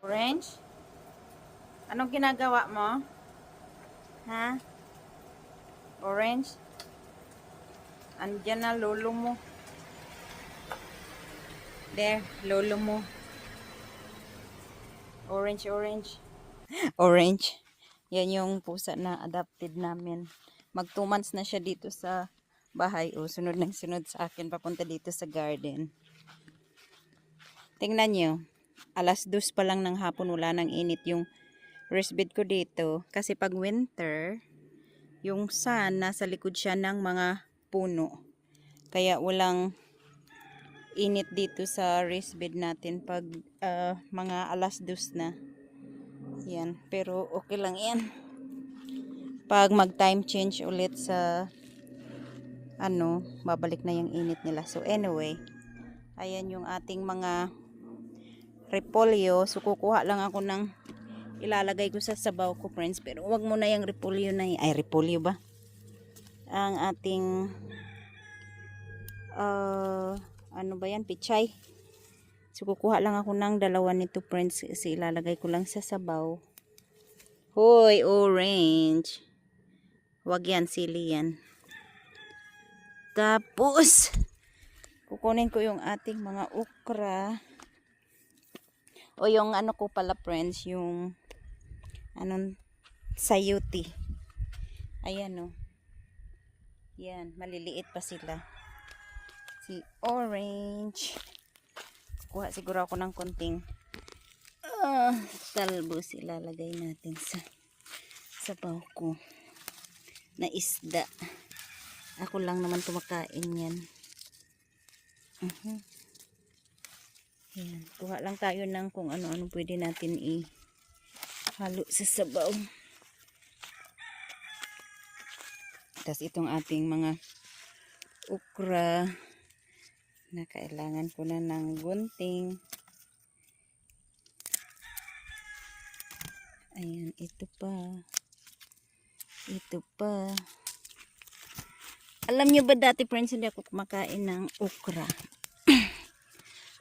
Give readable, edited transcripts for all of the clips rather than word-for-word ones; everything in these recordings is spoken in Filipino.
Orange? Anong ginagawa mo? Ha? Orange? Andyan na lolo mo. There, lolo mo. Orange, orange. Orange. Yan yung pusa na adopted namin. Mag 2 months na siya dito sa bahay. O, sunod ng sunod sa akin. Papunta dito sa garden. Tingnan nyo. 2:00 pa lang ng hapon, wala nang init yung rest bed ko dito. Kasi pag winter, yung sun, nasa likod siya ng mga puno. Kaya walang init dito sa rest bed natin pag mga 2:00 na. Yan. Pero okay lang yan. Pag mag time change ulit sa babalik na yung init nila. So anyway, ayan yung ating mga repolyo. So kukuha lang ako ng ilalagay ko sa sabaw ko, friends. Pero wag mo na yung repolyo na ay repolyo ba? Ang ating ano ba yan? Pichay. So kukuha lang ako ng 2 nito, friends, kasi ilalagay ko lang sa sabaw. Hoy, orange. Wag yan, sili yan. Tapos kukunin ko yung ating mga okra. O yung ano ko pala, friends, yung sayuti. Ayan o. Yan, maliliit pa sila. Si orange. Kuha siguro ako ng konting talbos, ilalagay natin sa sabaw ko na isda. Ako lang naman tumakain yan. Yan. Kuha lang tayo ng kung ano-ano pwede natin ihalo sa sabaw. Tapos itong ating mga okra na kailangan ko na ng gunting. Ayan, ito pa. Ito pa. Alam nyo ba dati, friends, hindi ako kumakain ng okra.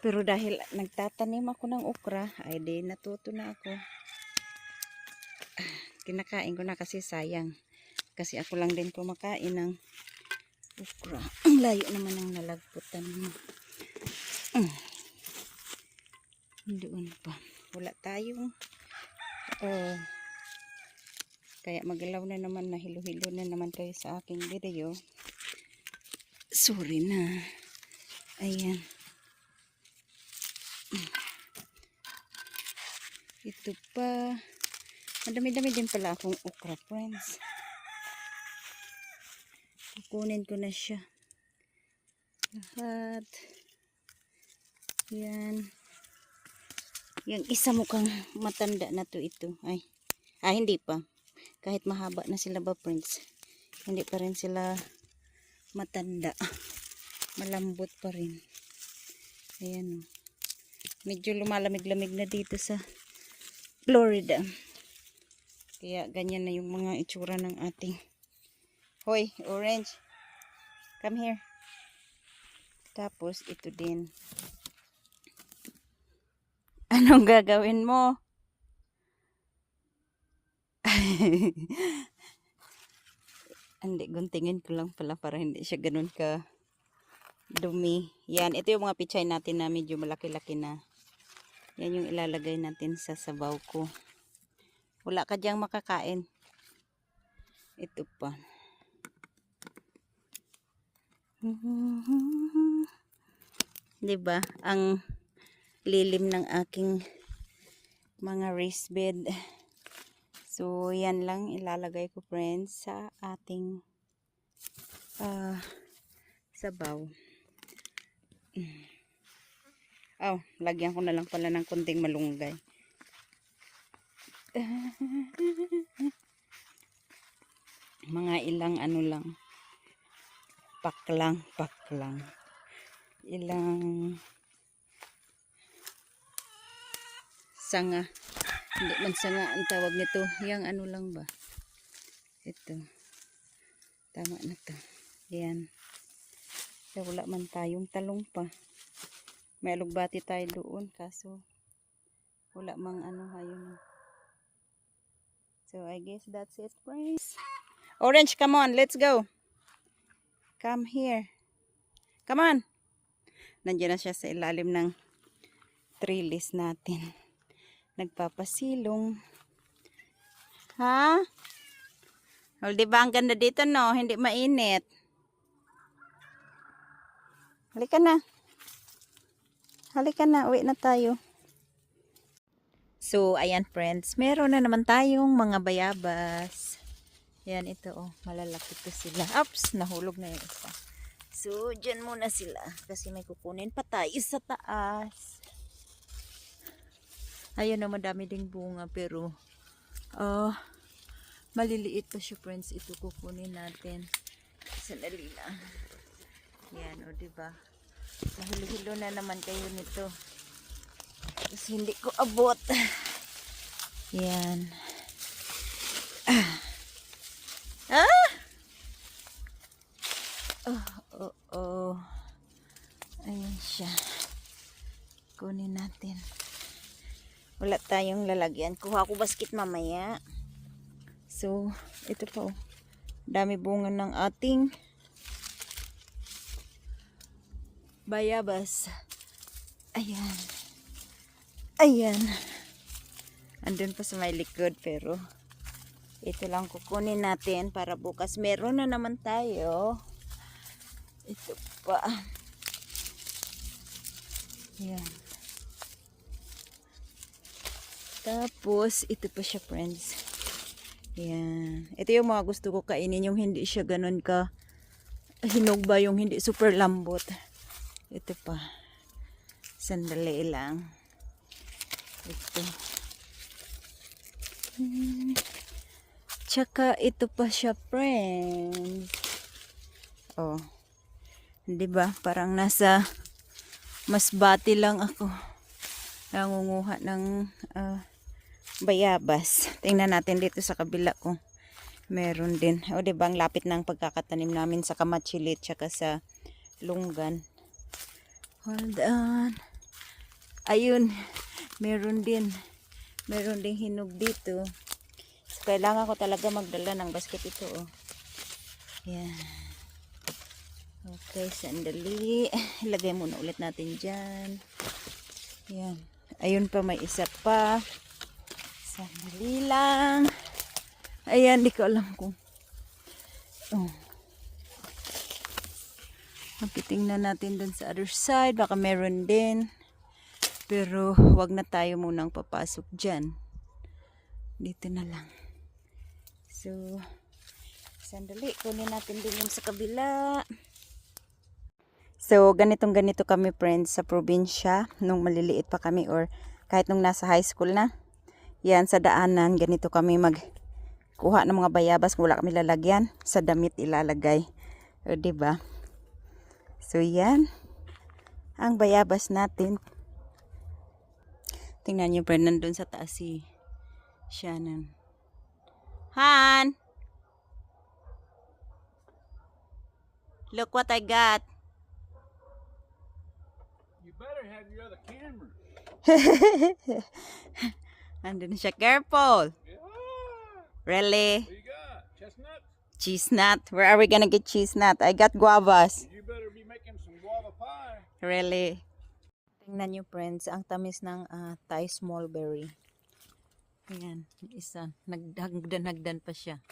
Pero dahil nagtatanim ako ng okra, ay di natuto na ako. Kinakain ko na kasi sayang. Kasi ako lang din kumakain ng okra. Ang layo naman ng nalagputan mo. Doon pa. Wala tayong kaya magalaw na naman, na hilo-hilo na naman kayo sa aking video. Sorry na. Ayan. Ito pa. Madami-dami din pala akong okra, friends. Kukunin ko na siya. Lahat. Yan. Yung isa mukhang matanda na to ito. Ay, hindi pa. Kahit mahaba na sila ba, friends, hindi pa rin sila matanda. Malambot pa rin. Ayan. Medyo lumalamig-lamig na dito sa Florida. Kaya ganyan na yung mga itsura ng ating. Hoy, orange. Come here. Tapos ito din. Anong gagawin mo? Hindi, guntingin ko lang pala para hindi siya ganun ka dumi. Yan, ito yung mga pichay natin na medyo malaki-laki na. Yan yung ilalagay natin sa sabaw ko. Wala ka diyang makakain. Ito pa. Diba? Ang lilim ng aking mga raised bed. So, yan lang ilalagay ko, friends, sa ating sabaw. Lagyan ko na lang pala ng konting malunggay. Mga ilang lang. Paklang. Ilang sanga. Hindi man sanga ang tawag nito. Yang lang ba? Ito. Tama na to. Yan. So, wala man tayong talong pa. May alugbati tayo doon. Kaso, Wala mang ano hayon. So I guess that's it, friends. Orange, come on, let's go. Come here. Come on. Nandiyan na siya sa ilalim ng trellis natin. Nagpapasilong. Ha? Well, di ba ang ganda dito, no? Hindi mainit. Halika na. Halika na, uwi na tayo. So, ayan friends, meron na naman tayong mga bayabas. Ayan, ito oh, malalaki to sila. Oops, nahulog na yung isa. So, dyan muna sila kasi may kukunin pa tayo sa taas. Ayan na, madami ding bunga pero maliliit pa siya friends. Ito kukunin natin. Sandali lang. Yan, o diba? Nahilo-hilo na naman kayo nito. Kasi hindi ko abot. Yan. Oh. Ayan siya. Kunin natin. Wala tayong lalagyan. Kuha ko basket mamaya. So, ito pa oh. Dami bunga ng ating bayabas. Ayan. Ayan. Andun pa sa may likod pero ito lang kukunin natin para bukas meron na naman tayo. Ito pa. Ayan. Tapos ito pa siya friends. Ayan. Ito yung mga gusto ko kainin, yung hindi siya ganun ka hinog ba, yung hindi super lambot. Ito pa. Sandali lang. Ito. Tsaka ito pa siya friends. Oh. 'Di ba? Parang nasa Masbate lang ako. Nangunguha ng bayabas. Tingnan natin dito sa kabila kung meron din. O 'di ba, ang lapit ng pagkakatanim namin sa Kamachilit tsaka sa Lunggan. Hold on. Ayun, meron din. Meron ding hinog dito. So, kailangan ko talaga magdala ng basket ito oh. Yan. Okay, sandali. Ilagay muna ulit natin dyan. Yan. Ayun pa, may isa pa. Sandali lang. Ayan, di ko alam kung Magtitingnan natin dun sa other side. Baka meron din. Pero, wag na tayo munang papasok dyan. Dito na lang. So, sandali. Kunin natin din yung sa kabila. So, ganito kami friends sa probinsya. Nung maliliit pa kami or kahit nung nasa high school na. Yan, sa daanan. Ganito kami magkuha ng mga bayabas. Kung wala kami lalagyan, sa damit ilalagay. O, diba? So, yan. Ang bayabas natin. Tingnan nyo friend, nandun sa taas si Shannon. Han! Look what I got. You better have your other camera. Andun siya. Careful. Yeah. Really? What you got? Chestnuts? Cheese nut. Where are we gonna get cheese nut? I got guavas. You better be making some guava pie. Really? Tingnan nyo friends, ang tamis ng Thai small berry. Ayan, isa. Nagdan pa siya.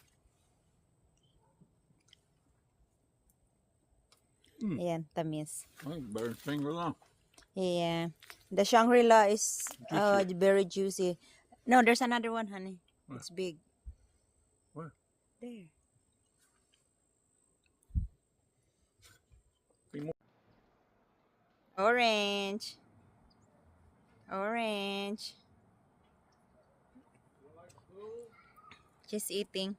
Ayan, tamis. Oh, better finger long. Yeah. The Shangri-La is very juicy. No, there's another one, honey. Where? It's big. Where? There. Orange. Orange. Just eating.